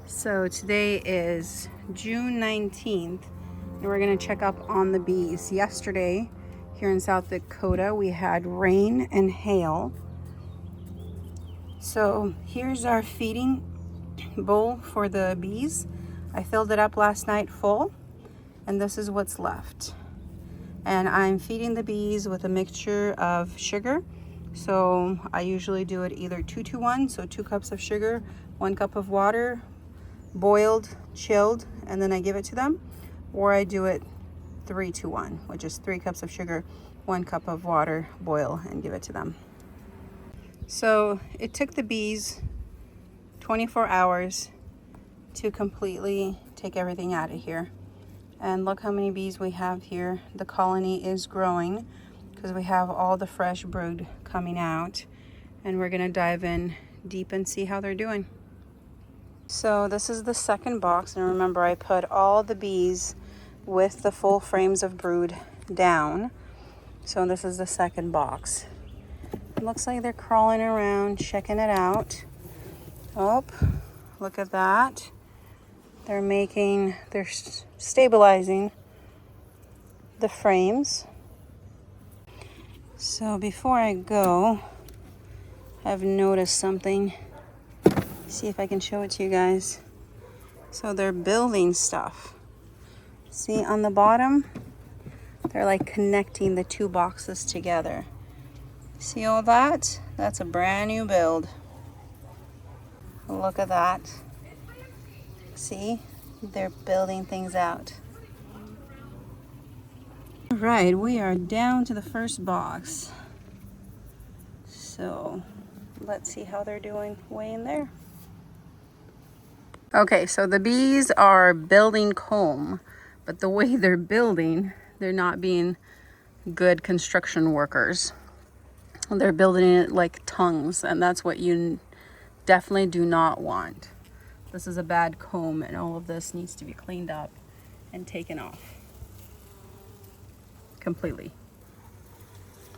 So today is June 19th and we're going to check up on the bees. Yesterday here in South Dakota we had rain and hail. So here's our feeding bowl for the bees. I filled it up last night full and this is what's left. And I'm feeding the bees with a mixture of sugar. So I usually do it either 2-to-1, so 2 cups of sugar, 1 cup of water, boiled, chilled, and then I give it to them, or I do it 3-to-1, which is 3 cups of sugar, 1 cup of water, boil, and give it to them. So it took the bees 24 hours to completely take everything out of here. And look how many bees we have here. The colony is growing because we have all the fresh brood coming out, and we're gonna dive in deep and see how they're doing. So this is the second box, and remember I put all the bees with the full frames of brood down. So this is the second box. It looks like they're crawling around, checking it out. Oh, look at that. They're stabilizing the frames. So before I go, I've noticed something. See if I can show it to you guys. So they're building stuff. See on the bottom? They're like connecting the 2 boxes together. See all that? That's a brand new build. Look at that. See? They're building things out. All right, we are down to the first box. So let's see how they're doing way in there. Okay, so the bees are building comb, but the way they're building, they're not being good construction workers. They're building it like tongues, and that's what you definitely do not want. This is a bad comb, and all of this needs to be cleaned up and taken off completely.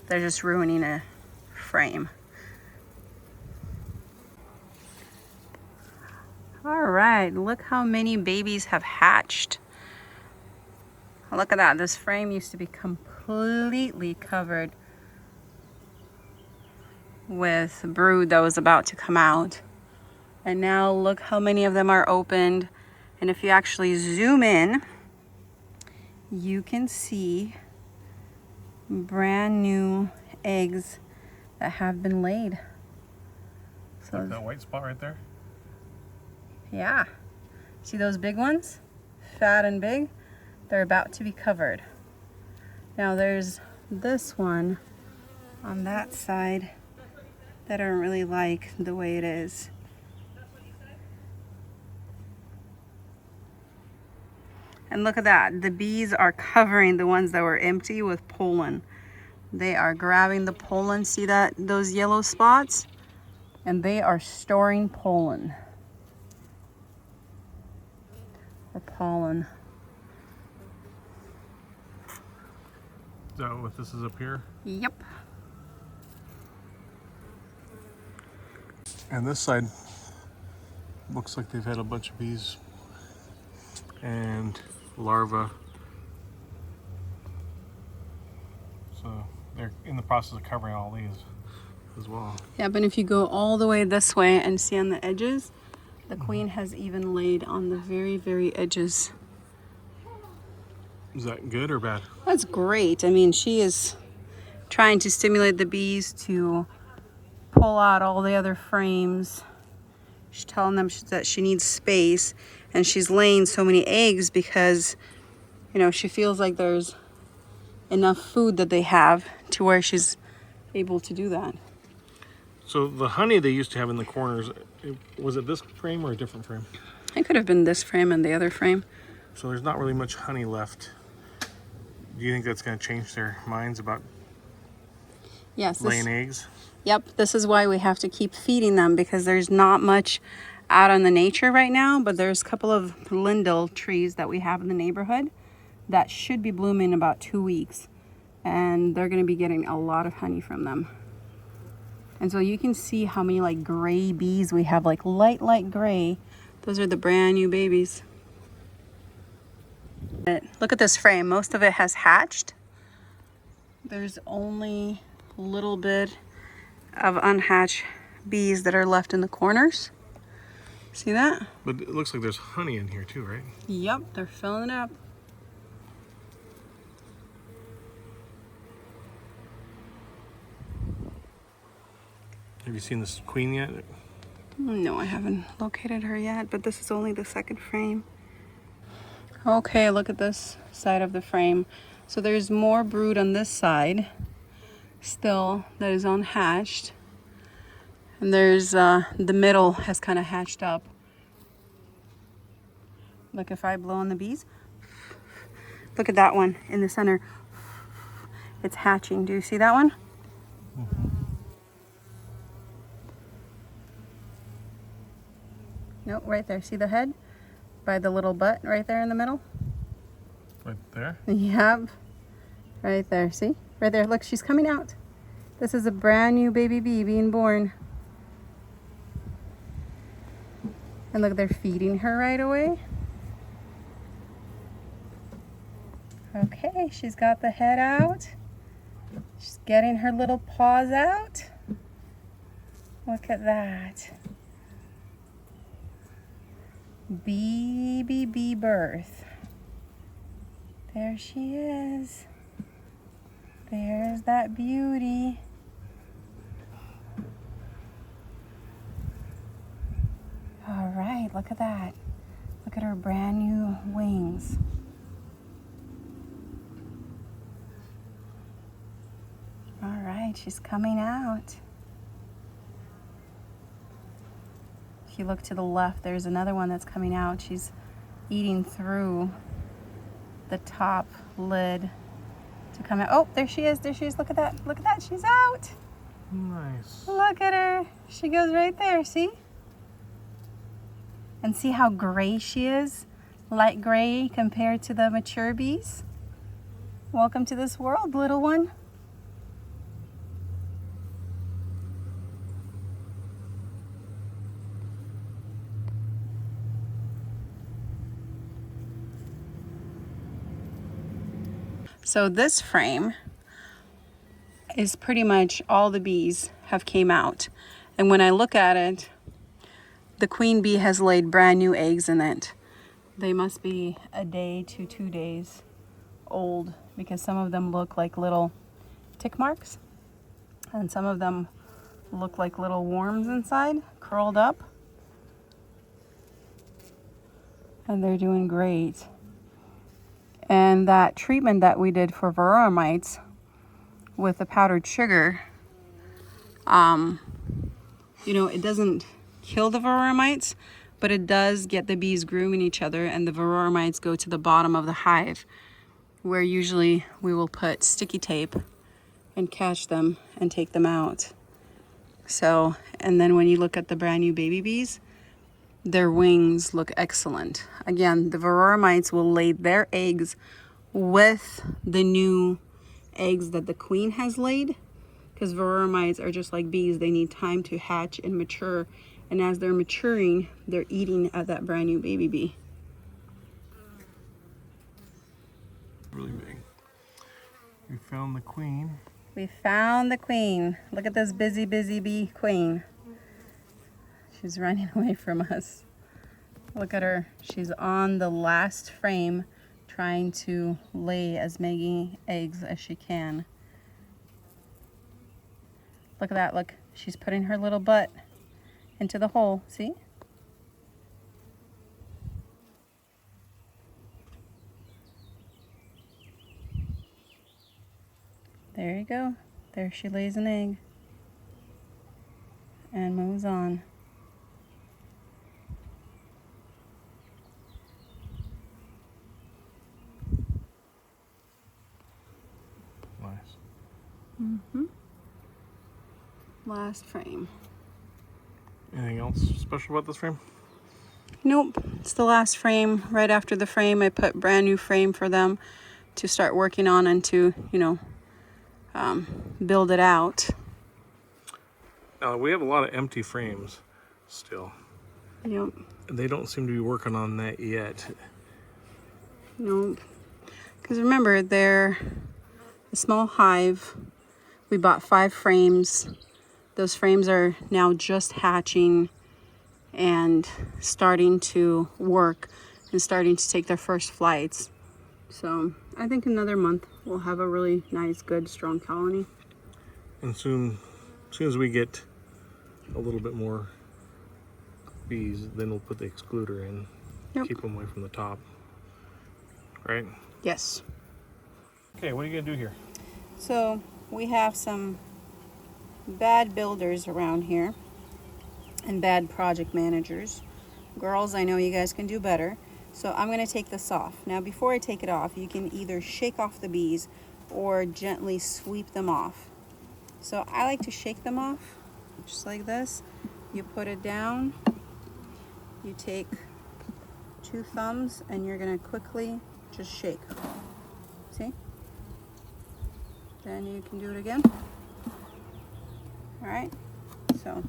They're just ruining a frame. All right, look how many babies have hatched. Look at that. This frame used to be completely covered with brood that was about to come out. And now look how many of them are opened. And if you actually zoom in, you can see brand new eggs that have been laid. So like that white spot right there? Yeah. See those big ones? Fat and big? They're about to be covered. Now there's this one on that side that I don't really like the way it is. And look at that. The bees are covering the ones that were empty with pollen. They are grabbing the pollen. See that? Those yellow spots? And they are storing pollen. Or pollen. Is that what this is up here? Yep. And this side looks like they've had a bunch of bees and larvae. So they're in the process of covering all these as well. Yeah, but if you go all the way this way and see on the edges, the queen has even laid on the very, very edges. Is that good or bad? That's great. I mean, she is trying to stimulate the bees to pull out all the other frames. She's telling them that she needs space, and she's laying so many eggs because, you know, she feels like there's enough food that they have to where she's able to do that. So the honey they used to have in the corners, was it this frame or a different frame? It could have been this frame and the other frame. So there's not really much honey left. Do you think that's going to change their minds about laying eggs? Yep, this is why we have to keep feeding them, because there's not much out on the nature right now, but there's a couple of lindel trees that we have in the neighborhood that should be blooming in about 2 weeks, and they're going to be getting a lot of honey from them. And so you can see how many like gray bees we have, like light gray Those are the brand new babies. Look at this frame. Most of it has hatched. There's only a little bit of unhatched bees that are left in the corners. See that? But it looks like there's honey in here too, right? Yep, they're filling it up. Have you seen this queen yet? No, I haven't located her yet, but this is only the second frame. Okay, look at this side of the frame. So there's more brood on this side still that is unhatched. And there's the middle has kind of hatched up. Look, if I blow on the bees, look at that one in the center. It's hatching. Do you see that one? Mm-hmm. Nope, right there. See the head? By the little butt right there in the middle? Right there? Yep. Right there. See? Right there. Look, she's coming out. This is a brand new baby bee being born. And look, they're feeding her right away. Okay, she's got the head out. She's getting her little paws out. Look at that. Baby bee birth. There she is. There's that beauty. All right, look at that. Look at her brand new wings. All right, she's coming out. If you look to the left, there's another one that's coming out. She's eating through the top lid to come out. Oh, there she is. There she is. Look at that. Look at that. She's out. Nice. Look at her. She goes right there. See? And see how gray she is? Light gray compared to the mature bees. Welcome to this world, little one. So this frame is pretty much all the bees have came out. And when I look at it, the queen bee has laid brand new eggs in it. They must be a day to 2 days old because some of them look like little tick marks and some of them look like little worms inside, curled up. And they're doing great. And that treatment that we did for varroa mites with the powdered sugar, you know, it doesn't kill the varroa mites, but it does get the bees grooming each other, and the varroa mites go to the bottom of the hive, where usually we will put sticky tape and catch them and take them out. So, and then when you look at the brand new baby bees, their wings look excellent. Again, the varroa mites will lay their eggs with the new eggs that the queen has laid, because varroa mites are just like bees. They need time to hatch and mature, and as they're maturing, they're eating at that brand new baby bee. Really big. We found the queen. We found the queen. Look at this busy bee queen. She's running away from us. Look at her. She's on the last frame trying to lay as many eggs as she can. Look at that. Look. She's putting her little butt into the hole. See? There you go. There she lays an egg and moves on. Nice. Last frame. Anything else special about this frame? Nope, it's the last frame. Right after the frame, I put brand new frame for them to start working on and to, you know, build it out. Now we have a lot of empty frames still. Yep. They don't seem to be working on that yet. Nope. Because remember, they're a small hive. We bought 5 frames. Those frames are now just hatching and starting to work and starting to take their first flights. So I think another month we'll have a really nice, good, strong colony. And soon as we get a little bit more bees, then we'll put the excluder in. Yep. Keep them away from the top. Right? Yes. Okay, what are you gonna do here? So we have some bad builders around here and bad project managers. Girls, I know you guys can do better. So I'm going to take this off. Now before I take it off, you can either shake off the bees or gently sweep them off. So I like to shake them off, just like this. You put it down, you take 2 thumbs, and you're going to quickly just shake. See? Then you can do it again. Alright, so,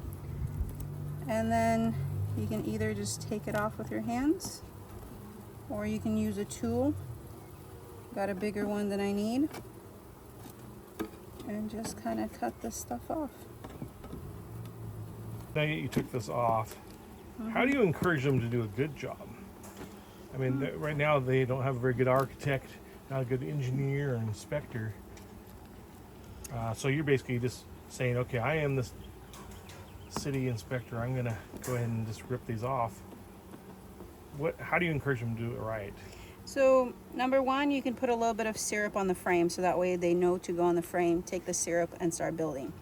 and then you can either just take it off with your hands, or you can use a tool. Got a bigger one than I need, and just kind of cut this stuff off. Now that you took this off, how do you encourage them to do a good job? I mean, right now they don't have a very good architect, not a good engineer or inspector. So you're basically just saying, okay, I am this city inspector. I'm going to go ahead and just rip these off. How do you encourage them to do it right? So number 1, you can put a little bit of syrup on the frame, so that way they know to go on the frame, take the syrup, and start building.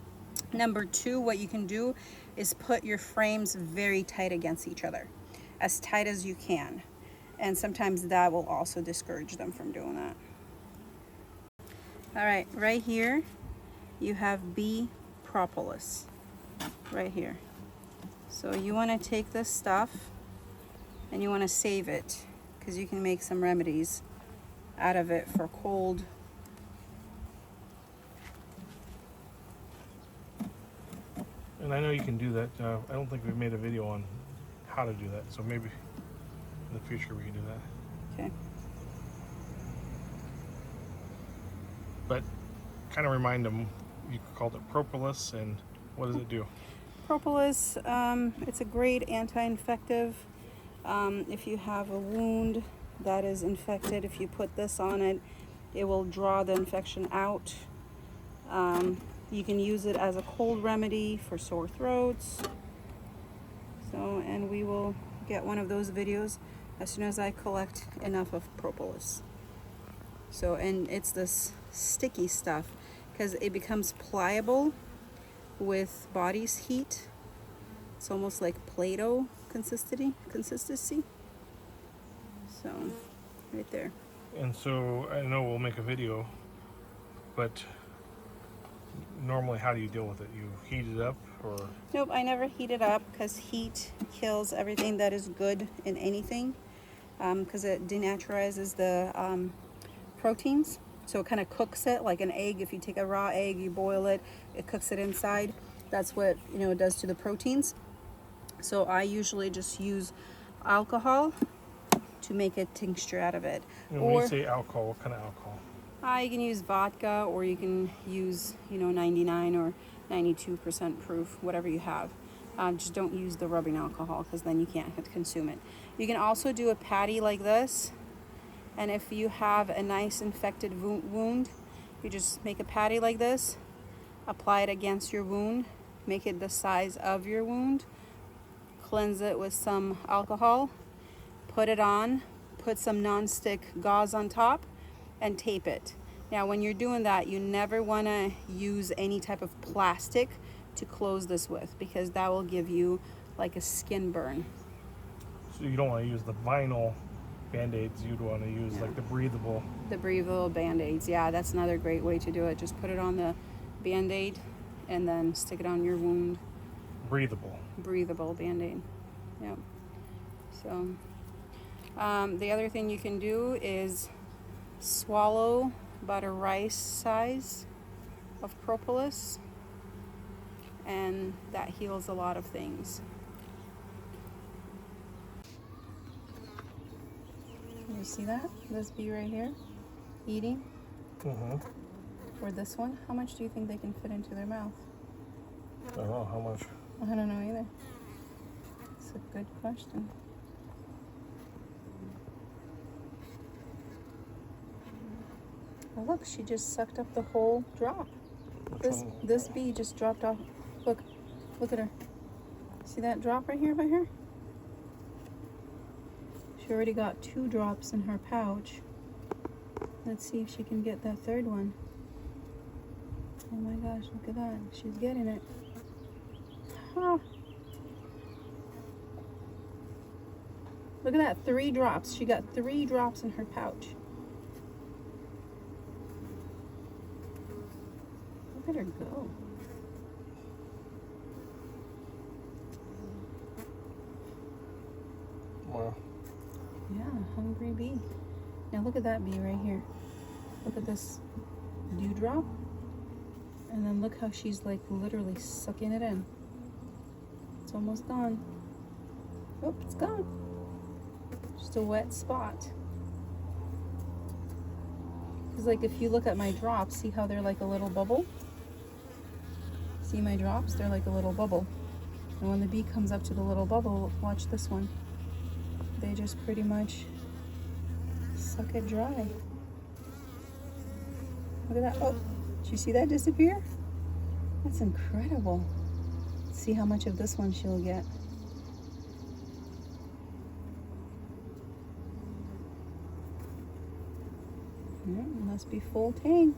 Number 2, what you can do is put your frames very tight against each other, as tight as you can. And sometimes that will also discourage them from doing that. All right here, you have bee propolis, right here. So you want to take this stuff and you want to save it, because you can make some remedies out of it for cold. And I know you can do that. I don't think we've made a video on how to do that, so maybe in the future we can do that. Okay. But kind of remind them, you called it propolis, and what does it do? Propolis, it's a great anti-infective. If you have a wound that is infected, if you put this on it, it will draw the infection out. You can use it as a cold remedy for sore throats. So, and we will get one of those videos as soon as I collect enough of propolis. So, and it's this sticky stuff because it becomes pliable with body's heat. It's almost like Play-Doh consistency. So, right there. And so I know we'll make a video, but normally how do you deal with it? You heat it up, or? Nope, I never heat it up because heat kills everything that is good in anything, because it denaturalizes the proteins. So it kind of cooks it like an egg. If you take a raw egg, you boil it, it cooks it inside. That's what, you know, it does to the proteins. So I usually just use alcohol to make a tincture out of it. And when you say alcohol, what kind of alcohol? You can use vodka, or you can use, 99 or 92% proof, whatever you have. Just don't use the rubbing alcohol, because then you can't consume it. You can also do a patty like this, and if you have a nice infected wound, you just make a patty like this, apply it against your wound, make it the size of your wound, cleanse it with some alcohol, put it on, put some non-stick gauze on top, and tape it. Now when you're doing that, you never want to use any type of plastic to close this with, because that will give you like a skin burn. So you don't want to use the vinyl band-aids, you'd want to use like the breathable. The breathable band-aids, yeah, that's another great way to do it. Just put it on the band-aid and then stick it on your wound. Breathable band-aid, yeah. So the other thing you can do is swallow about a rice size of propolis, and that heals a lot of things. You see that? This bee right here, eating. Or this one. How much do you think they can fit into their mouth? I don't know how much. I don't know either. It's a good question. Oh, look, she just sucked up the whole drop. This bee just dropped off. Look at her. See that drop right here by her? She already got 2 drops in her pouch. Let's see if she can get that third one. Oh my gosh, look at that. She's getting it. Huh. Look at that, 3 drops. She got 3 drops in her pouch. Look at her go. Wow. Yeah, hungry bee. Now look at that bee right here. Look at this dewdrop. And then look how she's like literally sucking it in. It's almost gone. Oh, it's gone. Just a wet spot. Because like if you look at my drops, see how they're like a little bubble? See my drops? They're like a little bubble. And when the bee comes up to the little bubble, watch this one. They just pretty much suck it dry. Look at that. Oh, did you see that disappear? That's incredible. Let's see how much of this one she'll get. Yeah, must be full tank.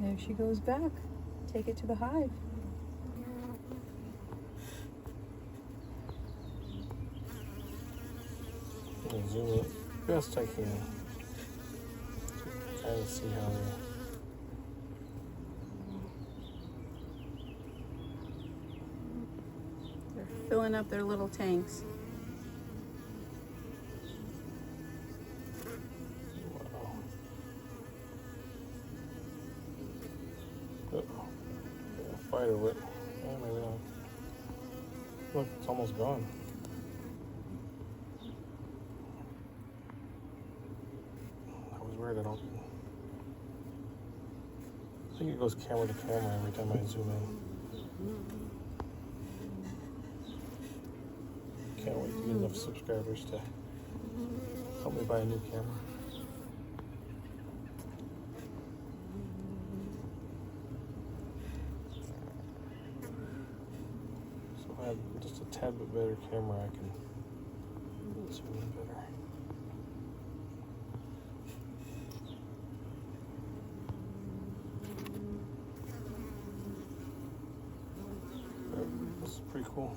There she goes back. Take it to the hive. I'll zoom it best I can. Kind of see how They're filling up their little tanks. Wow. Uh-oh. Yeah, fight over it. Oh, maybe not. Look, it's almost gone. That was weird. I think it goes camera to camera every time I zoom in. Can't wait to get enough subscribers to help me buy a new camera. So if I have just a tad bit better camera, I can zoom in better. This is pretty cool.